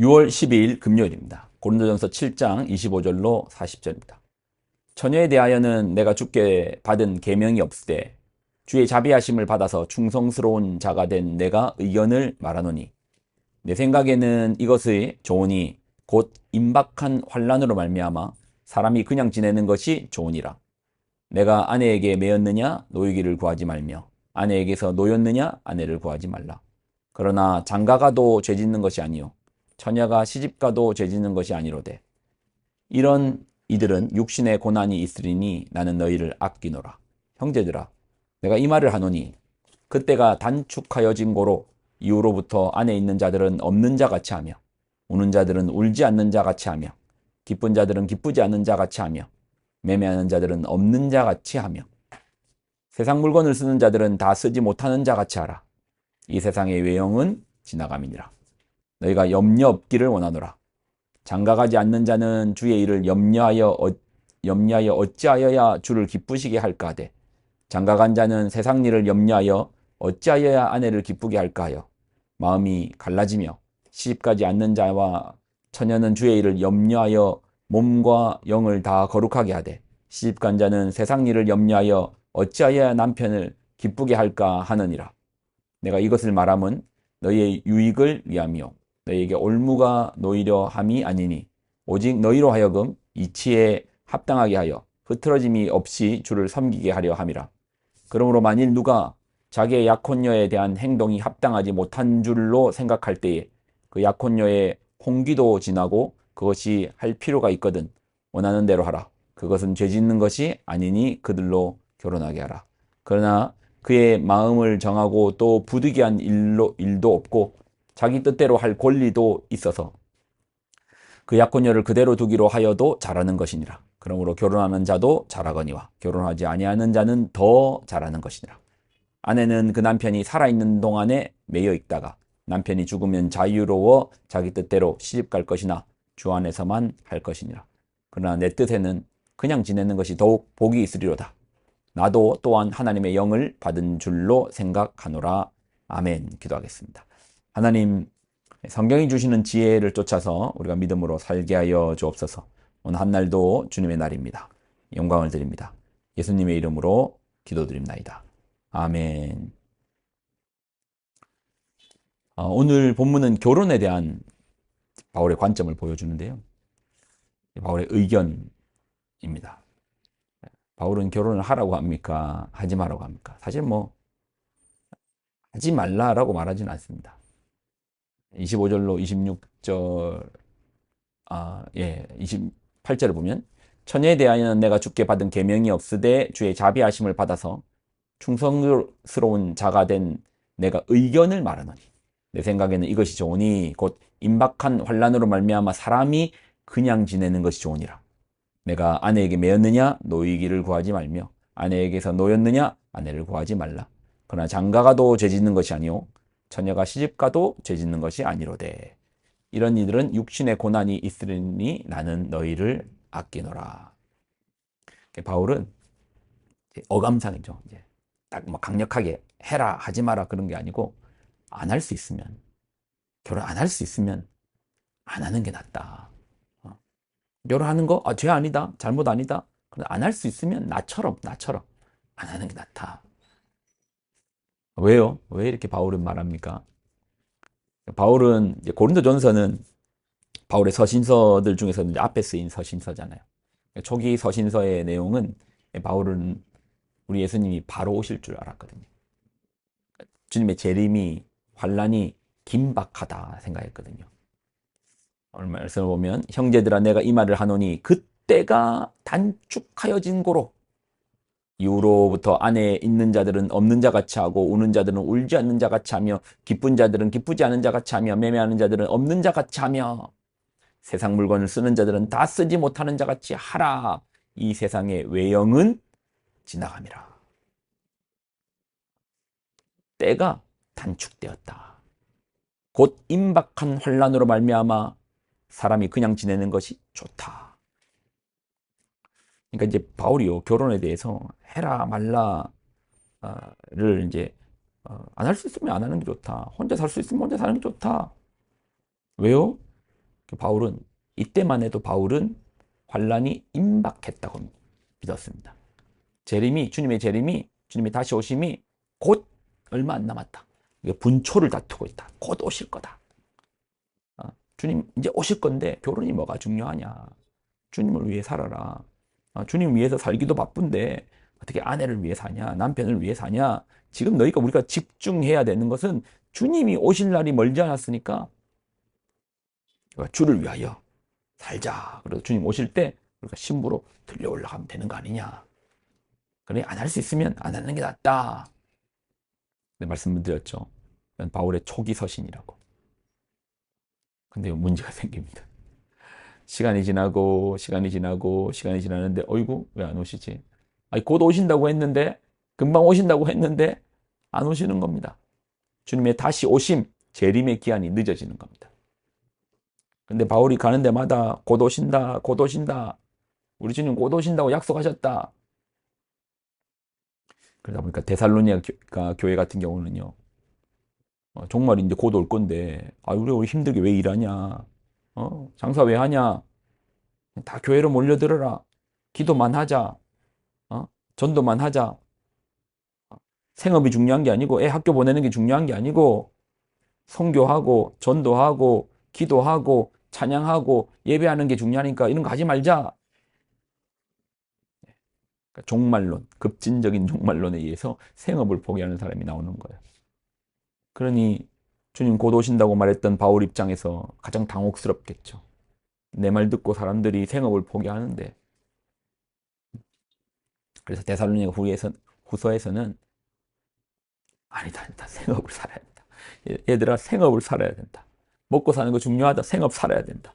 6월 12일 금요일입니다. 고린도전서 7장 25절로 40절입니다. 처녀에 대하여는 내가 주께 받은 계명이 없으되 주의 자비하심을 받아서 충성스러운 자가 된 내가 의견을 말하노니 내 생각에는 이것의 조언이 곧 임박한 환난으로 말미암아 사람이 그냥 지내는 것이 좋으니라. 내가 아내에게 매였느냐 노이기를 구하지 말며 아내에게서 노였느냐 아내를 구하지 말라. 그러나 장가가도 죄짓는 것이 아니요 처녀가 시집가도 죄짓는 것이 아니로되 이런 이들은 육신의 고난이 있으리니 나는 너희를 아끼노라. 형제들아 내가 이 말을 하노니 그때가 단축하여진 고로 이후로부터 안에 있는 자들은 없는 자 같이 하며 우는 자들은 울지 않는 자 같이 하며 기쁜 자들은 기쁘지 않는 자 같이 하며 매매하는 자들은 없는 자 같이 하며 세상 물건을 쓰는 자들은 다 쓰지 못하는 자 같이 하라. 이 세상의 외형은 지나감이니라. 너희가 염려 없기를 원하노라. 장가가지 않는 자는 주의 일을 염려하여 어찌하여야 주를 기쁘시게 할까 하되 장가간 자는 세상 일을 염려하여 어찌하여야 아내를 기쁘게 할까 하여 마음이 갈라지며 시집가지 않는 자와 처녀는 주의 일을 염려하여 몸과 영을 다 거룩하게 하되 시집간 자는 세상 일을 염려하여 어찌하여야 남편을 기쁘게 할까 하느니라. 내가 이것을 말함은 너희의 유익을 위함이요 너희에게 올무가 놓이려 함이 아니니 오직 너희로 하여금 이치에 합당하게 하여 흐트러짐이 없이 주를 섬기게 하려 함이라. 그러므로 만일 누가 자기의 약혼녀에 대한 행동이 합당하지 못한 줄로 생각할 때에 그 약혼녀의 홍기도 지나고 그것이 할 필요가 있거든 원하는 대로 하라. 그것은 죄 짓는 것이 아니니 그들로 결혼하게 하라. 그러나 그의 마음을 정하고 또 부득이한 일도 없고 자기 뜻대로 할 권리도 있어서 그 약혼녀를 그대로 두기로 하여도 잘하는 것이니라. 그러므로 결혼하는 자도 잘하거니와 결혼하지 아니하는 자는 더 잘하는 것이니라. 아내는 그 남편이 살아있는 동안에 매여 있다가 남편이 죽으면 자유로워 자기 뜻대로 시집갈 것이나 주 안에서만 할 것이니라. 그러나 내 뜻에는 그냥 지내는 것이 더욱 복이 있으리로다. 나도 또한 하나님의 영을 받은 줄로 생각하노라. 아멘. 기도하겠습니다. 하나님, 성경이 주시는 지혜를 쫓아서 우리가 믿음으로 살게 하여 주옵소서. 오늘 한 날도 주님의 날입니다. 영광을 드립니다. 예수님의 이름으로 기도드립나이다. 아멘. 오늘 본문은 결혼에 대한 바울의 관점을 보여주는데요. 바울의 의견입니다. 바울은 결혼을 하라고 합니까? 하지 말라고 합니까? 사실 하지 말라라고 말하지는 않습니다. 25절로 26절, 28절을 보면 처녀에 대하여는 내가 주께 받은 계명이 없으되 주의 자비하심을 받아서 충성스러운 자가 된 내가 의견을 말하노니 내 생각에는 이것이 좋으니 곧 임박한 환난으로 말미암아 사람이 그냥 지내는 것이 좋으니라. 내가 아내에게 매였느냐 노이기를 구하지 말며 아내에게서 노였느냐 아내를 구하지 말라. 그러나 장가가도 죄짓는 것이 아니요 처녀가 시집가도 죄짓는 것이 아니로되 이런 이들은 육신의 고난이 있으리니 나는 너희를 아끼노라. 바울은 어감상이죠. 이제 딱 강력하게 해라 하지 마라 그런 게 아니고 안 할 수 있으면 결혼 안 할 수 있으면 안 하는 게 낫다. 결혼하는 거 죄 아니다 잘못 아니다. 안 할 수 있으면 나처럼 안 하는 게 낫다. 왜요? 왜 이렇게 바울은 말합니까? 바울은 고린도전서는 바울의 서신서들 중에서는 앞에 쓰인 서신서잖아요. 초기 서신서의 내용은 바울은 우리 예수님이 바로 오실 줄 알았거든요. 주님의 재림이 환란이 긴박하다 생각했거든요. 오늘 말씀을 보면 형제들아 내가 이 말을 하노니 그때가 단축하여진 고로 이후로부터 안에 있는 자들은 없는 자 같이 하고 우는 자들은 울지 않는 자 같이 하며 기쁜 자들은 기쁘지 않은 자 같이 하며 매매하는 자들은 없는 자 같이 하며 세상 물건을 쓰는 자들은 다 쓰지 못하는 자 같이 하라. 이 세상의 외형은 지나감이라. 때가 단축되었다. 곧 임박한 환란으로 말미암아 사람이 그냥 지내는 것이 좋다. 그러니까 이제 바울이요 결혼에 대해서 해라 말라를 이제 안 할 수 있으면 안 하는 게 좋다. 혼자 살 수 있으면 혼자 사는 게 좋다. 왜요? 바울은 이때만 해도 바울은 환란이 임박했다고 믿었습니다. 주님의 재림이, 주님의 다시 오심이 곧 얼마 안 남았다. 분초를 다투고 있다. 곧 오실 거다. 주님 이제 오실 건데 결혼이 뭐가 중요하냐. 주님을 위해 살아라. 주님 위해서 살기도 바쁜데 어떻게 아내를 위해 사냐, 남편을 위해 사냐. 지금 우리가 집중해야 되는 것은 주님이 오실 날이 멀지 않았으니까 주를 위하여 살자. 그래서 주님 오실 때 우리가 신부로 들려 올라가면 되는 거 아니냐. 그래, 안 할 수 있으면 안 하는 게 낫다. 네, 말씀드렸죠. 바울의 초기 서신이라고. 근데 문제가 생깁니다. 시간이 지나는데 어이구 왜 안 오시지? 아니, 곧 오신다고 했는데, 금방 오신다고 했는데 안 오시는 겁니다. 주님의 다시 오심, 재림의 기한이 늦어지는 겁니다. 근데 바울이 가는 데마다 곧 오신다, 곧 오신다. 우리 주님 곧 오신다고 약속하셨다. 그러다 보니까 데살로니가 교회 같은 경우는요, 정말 이제 곧 올 건데, 우리 힘들게 왜 일하냐? 장사 왜 하냐? 다 교회로 몰려들어라. 기도만 하자. 전도만 하자. 생업이 중요한 게 아니고, 애 학교 보내는 게 중요한 게 아니고, 선교하고, 전도하고, 기도하고, 찬양하고, 예배하는 게 중요하니까 이런 거 하지 말자. 그러니까 종말론, 급진적인 종말론에 의해서 생업을 포기하는 사람이 나오는 거예요. 그러니 주님 곧 오신다고 말했던 바울 입장에서 가장 당혹스럽겠죠. 내 말 듣고 사람들이 생업을 포기하는데. 그래서 데살로니가 후서에서는 아니다, 생업을 살아야 된다. 얘들아, 생업을 살아야 된다. 먹고 사는 거 중요하다. 생업 살아야 된다.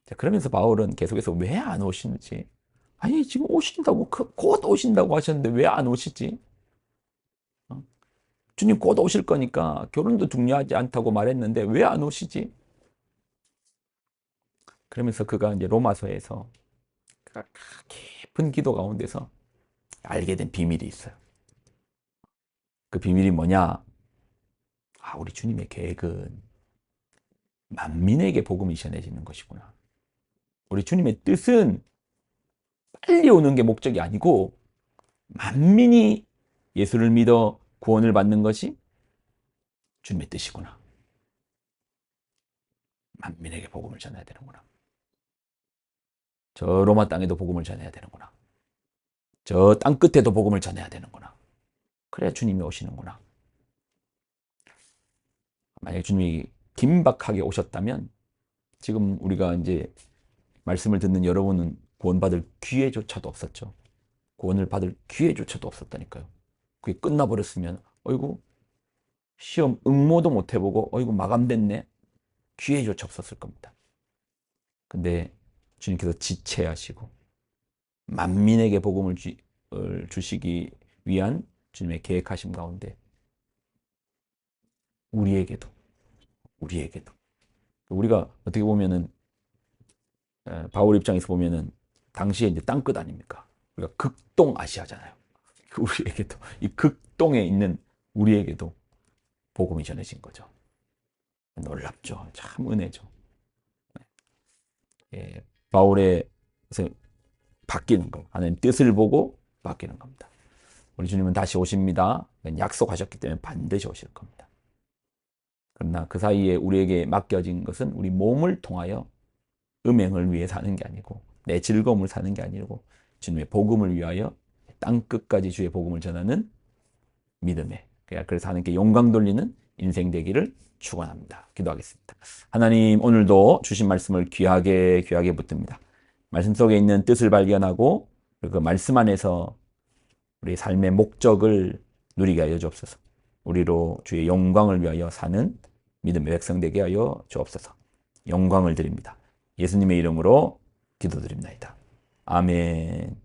자, 그러면서 바울은 계속해서 왜 안 오시는지, 아니 지금 오신다고, 곧 오신다고 하셨는데 왜 안 오시지? 주님 곧 오실 거니까 결혼도 중요하지 않다고 말했는데 왜 안 오시지? 그러면서 그가 이제 로마서에서 깊은 기도 가운데서 알게 된 비밀이 있어요. 그 비밀이 뭐냐? 우리 주님의 계획은 만민에게 복음이 전해지는 것이구나. 우리 주님의 뜻은 빨리 오는 게 목적이 아니고 만민이 예수를 믿어 구원을 받는 것이 주님의 뜻이구나. 만민에게 복음을 전해야 되는구나. 저 로마 땅에도 복음을 전해야 되는구나. 저 땅 끝에도 복음을 전해야 되는구나. 그래야 주님이 오시는구나. 만약에 주님이 긴박하게 오셨다면 지금 우리가 이제 말씀을 듣는 여러분은 구원받을 기회조차도 없었죠. 구원을 받을 기회조차도 없었다니까요. 그게 끝나버렸으면 어이구 시험 응모도 못 해보고 어이구 마감됐네. 기회조차 없었을 겁니다. 근데 주님께서 지체하시고 만민에게 복음을 주시기 위한 주님의 계획하심 가운데 우리에게도 우리가 어떻게 보면은 바울 입장에서 보면은 당시에 이제 땅끝 아닙니까? 우리가 극동 아시아잖아요. 우리에게도 이 극동에 있는 우리에게도 복음이 전해진 거죠. 놀랍죠. 참 은혜죠. 바울의 바뀌는 거. 하나님 뜻을 보고 바뀌는 겁니다. 우리 주님은 다시 오십니다. 약속하셨기 때문에 반드시 오실 겁니다. 그러나 그 사이에 우리에게 맡겨진 것은 우리 몸을 통하여 음행을 위해 사는 게 아니고 내 즐거움을 사는 게 아니고 주님의 복음을 위하여 땅 끝까지 주의 복음을 전하는 믿음에, 그래서 하나님께 영광 돌리는 인생 되기를 축원합니다. 기도하겠습니다. 하나님, 오늘도 주신 말씀을 귀하게 붙듭니다. 말씀 속에 있는 뜻을 발견하고 그 말씀 안에서 우리 삶의 목적을 누리게 하여 주옵소서. 우리로 주의 영광을 위하여 사는 믿음의 백성 되게 하여 주옵소서. 영광을 드립니다. 예수님의 이름으로 기도드립니다. 아멘.